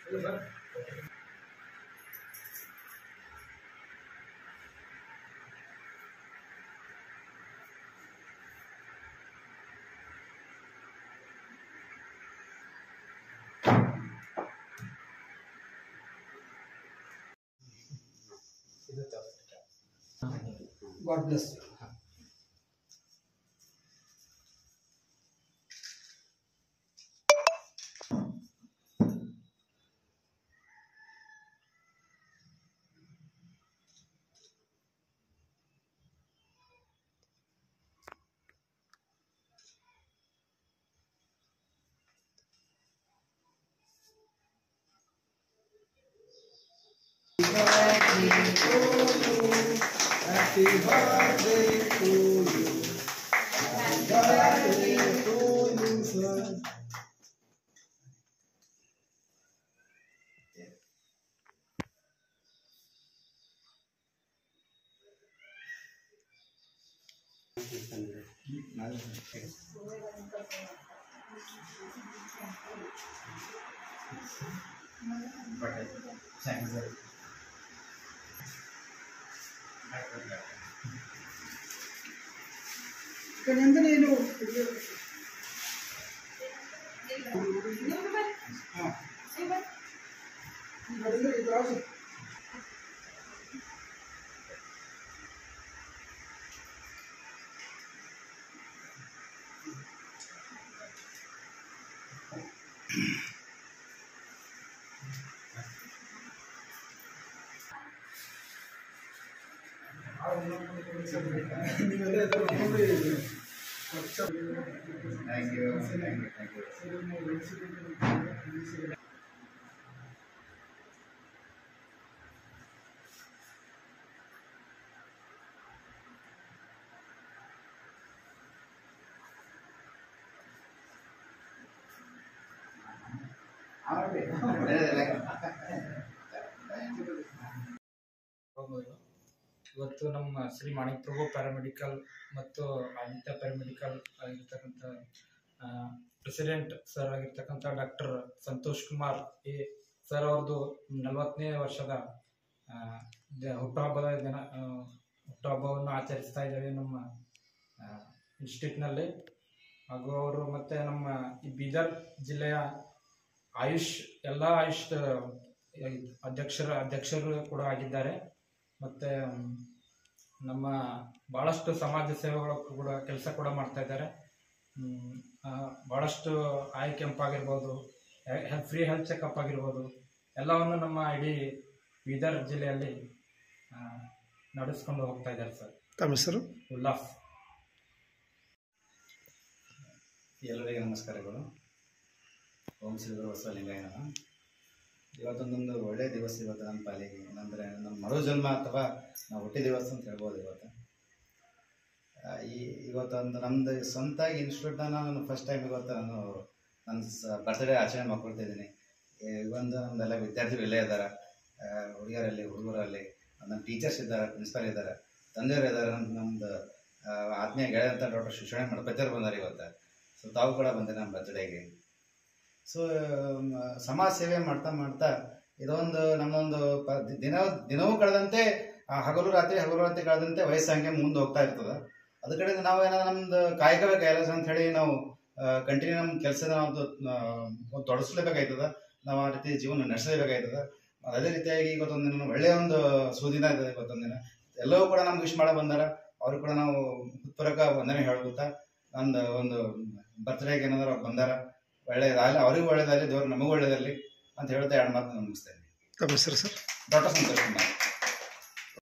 God bless. Happy birthday to you. Happy birthday to you, sir. Thanks, sir. నేను Thank you. ಇವತ್ತು ನಮ್ಮ ಶ್ರೀ ಮಾಣಿಕ್ ಪ್ರಭು paramedical ಮತ್ತು Aditya paramedical ಆಗಿರ್ತಕ್ಕಂಥ president sir ಆಗಿರ್ತಕ್ಕಂಥ doctor Santosh Kumar A sir ಅವ್ರದ್ದು 40ನೇ ವರ್ಷದ ಹುಟ್ಟುಹಬ್ಬವನ್ನು ಆಚರಿಸ್ತಾ ಇದ್ದೇವೆ ನಮ್ಮ ಇನ್ಸ್ಟಿಟ್ಯೂಟ್ನಲ್ಲಿ. ಹಾಗೂ ಅವರು ಮತ್ತು ನಮ್ಮ ಈ ಬೀದರ್ ಜಿಲ್ಲೆಯ ಎಲ್ಲ ಆಯುಷ್ ಅಧ್ಯಕ್ಷರು ಕೂಡ ಆಗಿದ್ದಾರೆ. ಮತ್ತು ನಮ್ಮ ಭಾಳಷ್ಟು ಸಮಾಜ ಸೇವೆಗಳು ಕೂಡ ಕೆಲಸ ಕೂಡ ಮಾಡ್ತಾ ಇದ್ದಾರೆ. ಭಾಳಷ್ಟು ಐ ಕ್ಯಾಂಪ್ ಆಗಿರ್ಬೋದು, ಫ್ರೀ ಹೆಲ್ತ್ ಚೆಕಪ್ ಆಗಿರ್ಬೋದು, ಎಲ್ಲವನ್ನು ನಮ್ಮ ಇಡೀ ಬೀದರ್ ಜಿಲ್ಲೆಯಲ್ಲಿ ನಡೆಸ್ಕೊಂಡು ಹೋಗ್ತಾ ಇದ್ದಾರೆ ಸರ್. ತಮ್ಮ ಹೆಸರು? ಉಲ್ಲಾಸ್. ಎಲ್ಲರಿಗೆ ನಮಸ್ಕಾರಗಳು. ಓಂ ಶ್ರೀ ಗುರು ಬಸವಲಿಂಗಯ್ಯ ನಮಃ. ಇವತ್ತೊಂದೊಂದು ಒಳ್ಳೆಯ ದಿವಸ ಇವತ್ತು ನನ್ನ ಪಾಲಿಗೆ, ಏನಂದರೆ ನಮ್ಮ ಮರುಜನ್ಮ ಅಥವಾ ನಾವು ಹುಟ್ಟಿದ ದಿವಸ ಅಂತ ಹೇಳ್ಬೋದು. ಇವತ್ತೊಂದು ನಮ್ಮದು ಸ್ವಂತಾಗಿ ಇನ್ಸ್ಟಿಟ್ಯೂಟ್ನ ನಾನು ಫಸ್ಟ್ ಟೈಮ್ ಇವತ್ತು ನಾನು ನನ್ನ ಬರ್ತ್ಡೇ ಆಚರಣೆ ಮಾಡ್ಕೊಳ್ತಾ ಇದ್ದೀನಿ. ಒಂದು ನಮ್ಮದೆಲ್ಲ ವಿದ್ಯಾರ್ಥಿಗಳು ಇಲ್ಲೇ ಇದ್ದಾರೆ, ಹುಡುಗರಲ್ಲಿ ನಮ್ಮ ಟೀಚರ್ಸ್ ಇದ್ದಾರೆ, ಪ್ರಿನ್ಸಿಪಲ್ ಇದ್ದಾರೆ, ತಂದೆಯವರು ಇದ್ದಾರೆ, ನಮ್ಮದು ಆತ್ಮೀಯ ಗೆಳೆಯ ಅಂತ ಡಾಕ್ಟರ್ ಶಿಕ್ಷಣ ಮಡಪತಿಯವರು ಬಂದಾರೆ ಇವತ್ತು. ಸೊ ತಾವು ಕೂಡ ಬಂದಿರಿ ನಮ್ಮ ಬರ್ತ್ಡೇಗೆ. ಸೊ ಸಮಾಜ ಸೇವೆ ಮಾಡ್ತಾ ಇದೊಂದು ನಮ್ಮದೊಂದು ದಿನವೂ ಕಳೆದಂತೆ ಹಗಲು ರಾತ್ರಿ ಕಳೆದಂತೆ ವಯಸ್ಸು ಹಂಗೆ ಮುಂದೆ ಹೋಗ್ತಾ ಇರ್ತದೆ. ಅದ ಕಡೆಯಿಂದ ನಾವು ಏನಾದ್ರು ನಮ್ದು ಕಾಯಕವೇ ಕೈಲಾಸ ಅಂತ ಹೇಳಿ ನಾವು ಕಂಟಿನ್ಯೂ ನಮ್ಮ ಕೆಲಸದ ನಾವು ತೊಡಗಿಸ್ಲೇಬೇಕಾಯ್ತದ. ನಾವು ಆ ರೀತಿ ಜೀವನ ನಡೆಸಲೇಬೇಕಾಯ್ತದ. ಅದೇ ರೀತಿಯಾಗಿ ಇವತ್ತೊಂದಿನ ಒಳ್ಳೆಯ ಒಂದು ಸುದಿನ ಇದೆ. ಇವತ್ತೊಂದಿನ ಎಲ್ಲವೂ ಕೂಡ ನಮ್ಗೆ ವಿಶ್ ಮಾಡ ಬಂದಾರ. ಅವ್ರು ಕೂಡ ನಾವು ಹೃತ್ಪೂರ್ವಕ ವಂದನೆ ಹೇಳ್ಬೋತಾ. ನಮ್ದು ಒಂದು ಬರ್ತ್ಡೇಗೆ ಏನಾದ್ರು ಅವ್ರು ಬಂದಾರ, ಒಳ್ಳೇದಾಗಲಿ, ಅವ್ರಿಗೂ ಒಳ್ಳೇದಾಗಲಿ, ದೇವ್ರು ನಮಗೂ ಒಳ್ಳೇದಾಗಲಿ ಅಂತ ಹೇಳ್ತಾ ಎರಡು ಮಾತು ನಾನು ಮುಗಿಸ್ತೇನೆ. ತಮ್ಮ ಹೆಸರು ಸರ್? ಡಾಕ್ಟರ್ ಸಂತೋಷ್ ಕುಮಾರ್.